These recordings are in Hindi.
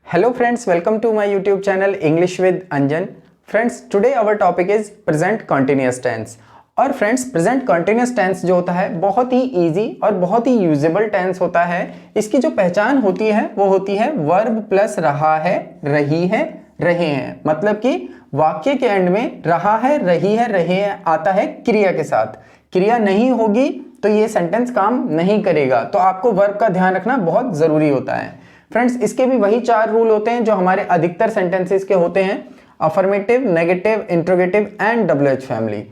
Hello friends, welcome to my YouTube channel English with Anjan. Friends, today our topic is present continuous tense. और फ्रेंड्स, प्रेजेंट कंटिन्यूस टेंस जो होता है बहुत ही इजी और बहुत ही यूजेबल टेंस होता है। इसकी जो पहचान होती है वो होती है वर्ब प्लस रहा है, रही है, रहे हैं। मतलब कि वाक्य के एंड में रहा है, रही है, रहे हैं आता है क्रिया के साथ। क्रिया नहीं होगी तो ये सेंटेंस काम नहीं करेगा, तो आपको वर्ब का ध्यान रखना बहुत जरूरी होता है। फ्रेंड्स, इसके भी वही 4 रूल होते हैं जो हमारे अधिकतर सेंटेंसेस के होते हैं, affirmative, negative, interrogative and WH family.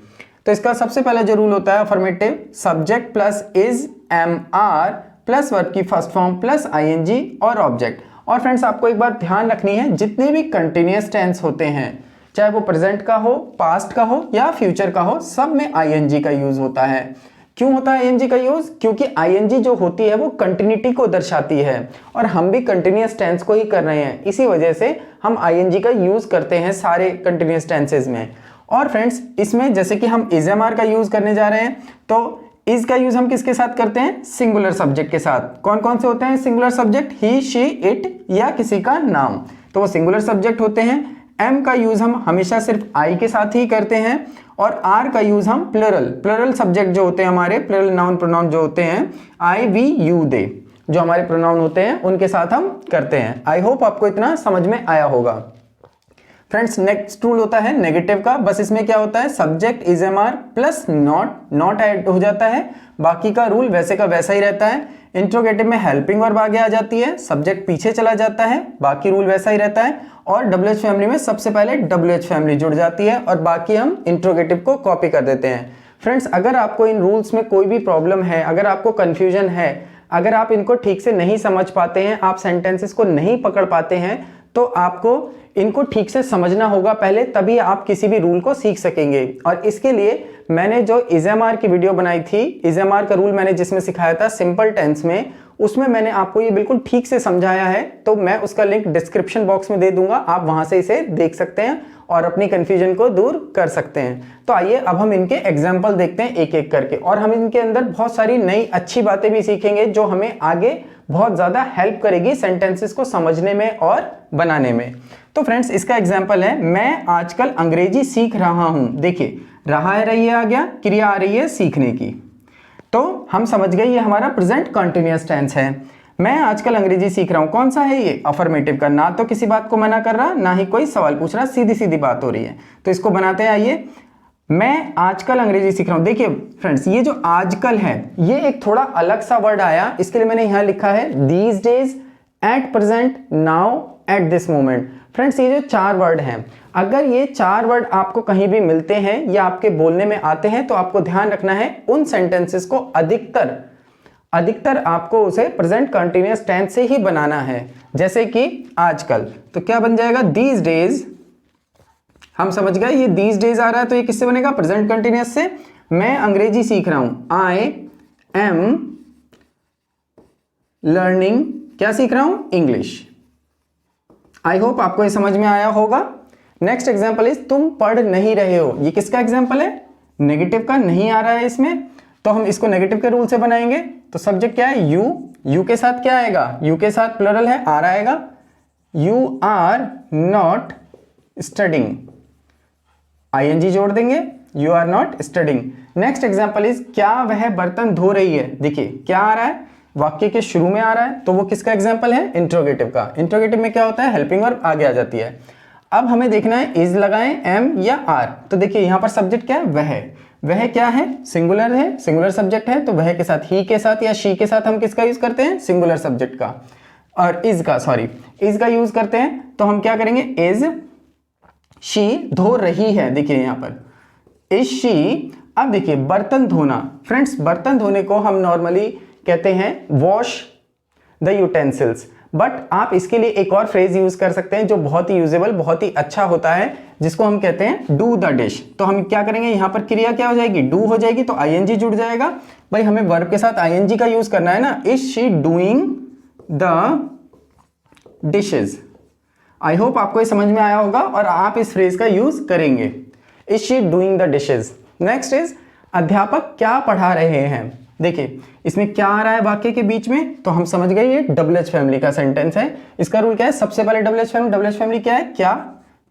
तो इसका सबसे पहला जो रूल होता है affirmative, subject plus is, am, are plus verb की फर्स्ट फॉर्म प्लस आईएनजी और ऑब्जेक्ट। और फ्रेंड्स, आपको एक बात ध्यान रखनी है, जितने भी कंटिन्यूअस टेंस होते हैं, चाहे वो प्रेजेंट का हो, पास्ट का हो या फ्यूचर का हो, सब में आईएनजी का यूज होता है। क्यों होता है आईएनजी का यूज? क्योंकि आईएनजी जो होती है वो कंटिन्यूटी को दर्शाती है और हम भी कंटिन्यूअस टेंस को ही कर रहे हैं, इसी वजह से हम आईएनजी का यूज करते हैं सारे कंटिन्यूअस टेंसेज में। और फ्रेंड्स, इसमें जैसे कि हम इज, एम, आर का यूज करने जा रहे हैं, तो इज का यूज हम किसके साथ करते हैं? सिंगुलर सब्जेक्ट के साथ। कौन कौन से होते हैं singular subject? He, she, it या किसी का नाम, तो वो सिंगुलर सब्जेक्ट होते हैं। एम का यूज हम हमेशा सिर्फ आई के साथ ही करते हैं और आर का यूज हम प्लरल सब्जेक्ट जो होते हैं हमारे, प्लरल नाउन प्रोनाउन जो होते हैं, आई, वी, यू, दे, जो हमारे प्रोनाउन होते हैं उनके साथ हम करते हैं। आई होप आपको इतना समझ में आया होगा। फ्रेंड्स, नेक्स्ट रूल होता है नेगेटिव का। बस इसमें क्या होता है, subject is, am, are plus not add हो जाता है, बाकी का रूल वैसे का वैसा ही रहता है। इंट्रोगेटिव में हेल्पिंग वर्ब आगे आ जाती है, सब्जेक्ट पीछे चला जाता है, बाकी रूल वैसा ही रहता है। और WH फैमिली में सबसे पहले WH फैमिली जुड़ जाती है और बाकी हम इंट्रोगेटिव को कॉपी कर देते हैं। फ्रेंड्स, अगर आपको इन रूल्स में कोई भी प्रॉब्लम है, अगर आपको कंफ्यूजन है, अगर आप इनको ठीक से नहीं समझ पाते हैं, आप सेंटेंसेस को नहीं पकड़ पाते हैं, तो आपको इनको ठीक से समझना होगा पहले, तभी आप किसी भी रूल को सीख सकेंगे। और इसके लिए मैंने जो इज, एम, आर की वीडियो बनाई थी, इज, एम, आर का रूल मैंने जिसमें सिखाया था सिंपल टेंस में, उसमें मैंने आपको ये बिल्कुल ठीक से समझाया है, तो मैं उसका लिंक डिस्क्रिप्शन बॉक्स में दे दूंगा, आप वहां से इसे देख सकते हैं और अपनी कंफ्यूजन को दूर कर सकते हैं। तो आइए अब हम इनके एग्जाम्पल देखते हैं एक एक करके, और हम इनके अंदर बहुत सारी नई अच्छी बातें भी सीखेंगे जो हमें आगे बहुत ज्यादा हेल्प करेगी सेंटेंसेस को समझने में और बनाने में। तो फ्रेंड्स, इसका एग्जाम्पल है, मैं आजकल अंग्रेजी सीख रहा हूं। देखिए, रहा है, रही है आ गया, क्रिया आ रही है सीखने की, तो हम समझ गए ये हमारा प्रेजेंट कंटिन्यूअस टेंस है। मैं आजकल अंग्रेजी सीख रहा हूं, कौन सा है ये? अफर्मेटिव का। ना तो किसी बात को मना कर रहा, ना ही कोई सवाल पूछ रहा, सीधी सीधी बात हो रही है। तो इसको बनाते हैं, आइए। मैं आजकल अंग्रेजी सीख रहा हूं। देखिए फ्रेंड्स, ये जो आजकल है, ये एक थोड़ा अलग सा वर्ड आया, इसके लिए मैंने यहां लिखा है these days, at present, now, at this moment. Friends, ये जो 4 वर्ड हैं, अगर ये 4 वर्ड आपको कहीं भी मिलते हैं या आपके बोलने में आते हैं, तो आपको ध्यान रखना है उन सेंटेंसेस को अधिकतर आपको उसे प्रेजेंट कंटिन्यूअस टेंस से ही बनाना है। जैसे कि आजकल, तो क्या बन जाएगा? These days. हम समझ गए ये दीज डेज आ रहा है, तो ये किससे बनेगा? प्रेजेंट कंटिन्यूअस से। मैं अंग्रेजी सीख रहा हूं, आई एम लर्निंग, क्या सीख रहा हूं? इंग्लिश। आई होप आपको ये समझ में आया होगा। नेक्स्ट एग्जाम्पल इज, तुम पढ़ नहीं रहे हो। ये किसका एग्जाम्पल है? नेगेटिव का। नहीं आ रहा है इसमें, तो हम इसको नेगेटिव के रूल से बनाएंगे। तो सब्जेक्ट क्या है? यू के साथ क्या आएगा? यू के साथ प्लरल है, आर आएगा। You are not studying, ING जोड़ देंगे, you are not studying. Next example is, क्या वह बर्तन धो रही है। देखिए क्या आ रहा है? वाक्य के शुरू में आ रहा है, तो वो किसका एग्जाम्पल है? इंट्रोगेटिव का। इंट्रोगेटिव में क्या होता है? हेल्पिंग वर्ब आगे आ जाती है। अब हमें देखना है इज लगाएं, एम या आर। तो देखिए यहां पर सब्जेक्ट क्या है? वह क्या है? सिंगुलर है, सिंगुलर सब्जेक्ट है, तो वह के साथ, ही के साथ या शी के साथ हम किसका यूज करते हैं? सिंगुलर सब्जेक्ट का। और इज का यूज करते हैं, तो हम क्या करेंगे? इज शी धो रही है। देखिए यहां पर इज शी। अब देखिए बर्तन धोना, फ्रेंड्स बर्तन धोने को हम नॉर्मली कहते हैं वॉश द यूटेंसिल्स, बट आप इसके लिए एक और फ्रेज यूज कर सकते हैं जो बहुत ही यूजेबल, बहुत ही अच्छा होता है, जिसको हम कहते हैं डू द डिश। तो हम क्या करेंगे? यहां पर क्रिया क्या हो जाएगी? डू हो जाएगी, तो आईएनजी जुड़ जाएगा। भाई हमें वर्ब के साथ आईएनजी का यूज करना है ना। Is she doing the dishes. I hope आपको ये समझ में आया होगा और आप इस फ्रेज का यूज करेंगे। Is she doing the dishes. Next is, अध्यापक क्या पढ़ा रहे हैं। देखिए इसमें क्या आ रहा है वाक्य के बीच में, तो हम समझ गए ये डबल एच फैमिली का सेंटेंस है। इसका रूल क्या है, सबसे पहले डबल एच फैमिली क्या है, क्या,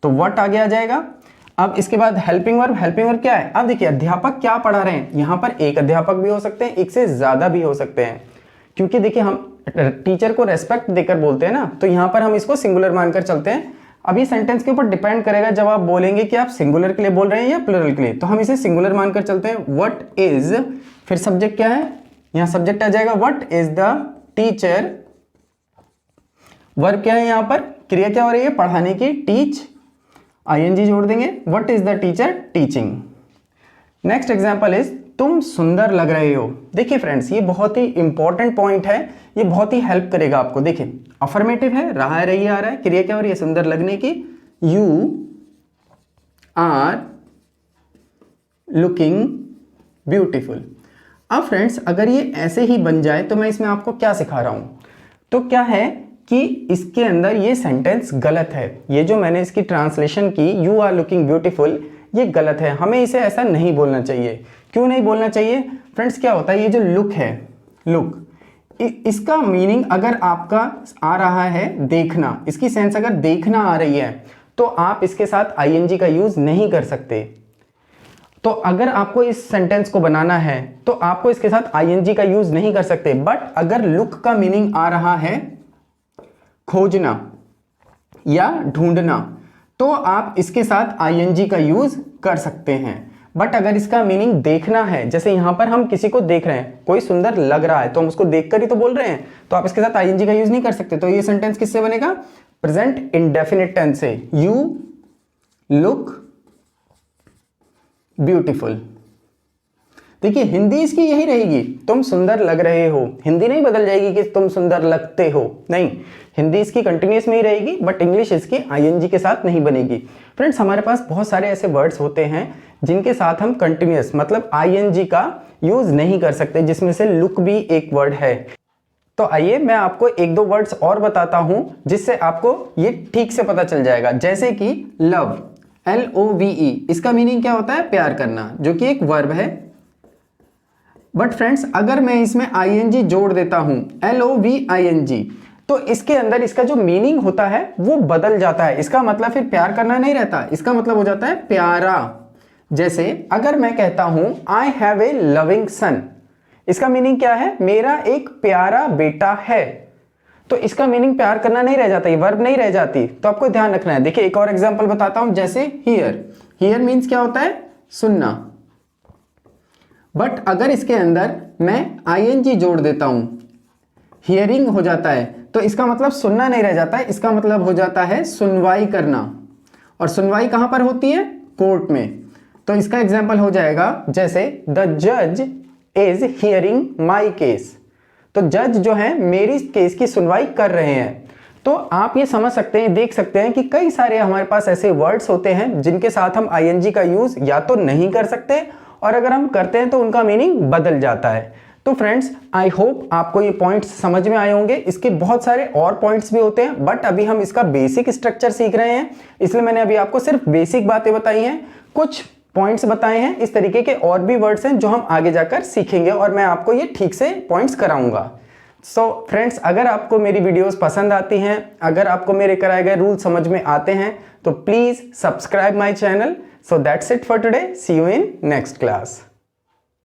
तो व्हाट आगे आ जाएगा। अब इसके बाद हेल्पिंग वर्ब क्या है। अब देखिए अध्यापक क्या पढ़ा रहे हैं, यहां पर एक अध्यापक भी हो सकते हैं, एक से ज्यादा भी हो सकते हैं, क्योंकि देखिए हम टीचर को रेस्पेक्ट देकर बोलते हैं ना, तो यहां पर हम इसको सिंगुलर मानकर चलते हैं। अब ये सेंटेंस के ऊपर डिपेंड करेगा जब आप बोलेंगे कि आप सिंगुलर के लिए बोल रहे हैं या प्लुरल के लिए, तो हम इसे सिंगुलर मानकर चलते हैं। व्हाट इज, फिर सब्जेक्ट क्या है, यहां सब्जेक्ट आ जाएगा what is the teacher. Verb क्या है, यहां पर क्रिया क्या हो रही है, पढ़ाने की, टीच, आईएनजी जोड़ देंगे, what is the teacher teaching. Next example is तुम सुंदर लग रहे हो। देखिए फ्रेंड्स ये बहुत ही इंपॉर्टेंट पॉइंट है, ये बहुत ही हेल्प करेगा आपको। देखिए अफर्मेटिव है, रहा है, रही, आ रहा है, क्रिया क्या हो रही है, सुंदर लगने की, यू आर लुकिंग ब्यूटीफुल। अब फ्रेंड्स अगर ये ऐसे ही बन जाए तो मैं इसमें आपको क्या सिखा रहा हूं, तो क्या है कि इसके अंदर ये सेंटेंस गलत है। ये जो मैंने इसकी ट्रांसलेशन की, यू आर लुकिंग ब्यूटीफुल, ये गलत है, हमें इसे ऐसा नहीं बोलना चाहिए। क्यों नहीं बोलना चाहिए फ्रेंड्स, क्या होता है ये जो लुक है, लुक, इसका मीनिंग अगर आपका आ रहा है देखना, इसकी सेंस अगर देखना आ रही है, तो आप इसके साथ आईएनजी का यूज नहीं कर सकते। तो अगर आपको इस सेंटेंस को बनाना है तो आपको इसके साथ आईएनजी का यूज नहीं कर सकते। बट अगर लुक का मीनिंग आ रहा है खोजना या ढूंढना, तो आप इसके साथ आईएनजी का यूज कर सकते हैं। बट अगर इसका मीनिंग देखना है, जैसे यहां पर हम किसी को देख रहे हैं, कोई सुंदर लग रहा है तो हम उसको देखकर ही तो बोल रहे हैं, तो आप इसके साथ आईएनजी का यूज नहीं कर सकते। तो ये सेंटेंस किससे बनेगा, प्रेजेंट इंडेफिनिट टेंस से, यू लुक ब्यूटीफुल। देखिए हिंदी इसकी यही रहेगी, तुम सुंदर लग रहे हो। हिंदी नहीं बदल जाएगी कि तुम सुंदर लगते हो, नहीं, हिंदी इसकी कंटिन्यूस में ही रहेगी, बट इंग्लिश इसकी आईएनजी के साथ नहीं बनेगी। फ्रेंड्स हमारे पास बहुत सारे ऐसे वर्ड्स होते हैं जिनके साथ हम कंटिन्यूस मतलब आईएनजी का यूज नहीं कर सकते, जिसमें से लुक भी एक वर्ड है। तो आइए मैं आपको एक दो वर्ड्स और बताता हूं जिससे आपको ये ठीक से पता चल जाएगा। जैसे कि लव, LOVE, इसका मीनिंग क्या होता है, प्यार करना, जो कि एक वर्ब है। बट फ्रेंड्स अगर मैं इसमें आईएनजी जोड़ देता हूं, LOVING, तो इसके अंदर इसका जो मीनिंग होता है वो बदल जाता है। इसका मतलब फिर प्यार करना नहीं रहता, इसका मतलब हो जाता है प्यारा। जैसे अगर मैं कहता हूं I have a loving son, इसका मीनिंग क्या है, मेरा एक प्यारा बेटा है। तो इसका मीनिंग प्यार करना नहीं रह जाता, ये वर्ब नहीं रह जाती, तो आपको ध्यान रखना है। देखिए एक और एग्जांपल बताता हूं, जैसे हियर मींस क्या होता है, सुनना। बट अगर इसके अंदर मैं आईएनजी जोड़ देता हूं, हियरिंग हो जाता है, तो इसका मतलब सुनना नहीं रह जाता है, इसका मतलब हो जाता है सुनवाई करना। और सुनवाई कहां पर होती है, कोर्ट में। तो इसका एग्जाम्पल हो जाएगा जैसे द जज इज हियरिंग माई केस, तो जज जो है मेरी केस की सुनवाई कर रहे हैं। तो आप ये समझ सकते हैं, देख सकते हैं कि कई सारे हमारे पास ऐसे वर्ड्स होते हैं जिनके साथ हम आईएनजी का यूज या तो नहीं कर सकते, और अगर हम करते हैं तो उनका मीनिंग बदल जाता है। तो फ्रेंड्स आई होप आपको ये पॉइंट्स समझ में आए होंगे। इसके बहुत सारे और पॉइंट्स भी होते हैं, बट अभी हम इसका बेसिक स्ट्रक्चर सीख रहे हैं, इसलिए मैंने अभी आपको सिर्फ बेसिक बातें बताई हैं, कुछ पॉइंट्स बताए हैं। इस तरीके के और भी वर्ड्स हैं जो हम आगे जाकर सीखेंगे, और मैं आपको ये ठीक से पॉइंट्स कराऊंगा। सो फ्रेंड्स अगर आपको मेरी वीडियोस पसंद आती हैं, अगर आपको मेरे कराए गए रूल समझ में आते हैं, तो please subscribe my channel. So that's it for today, see you in next class.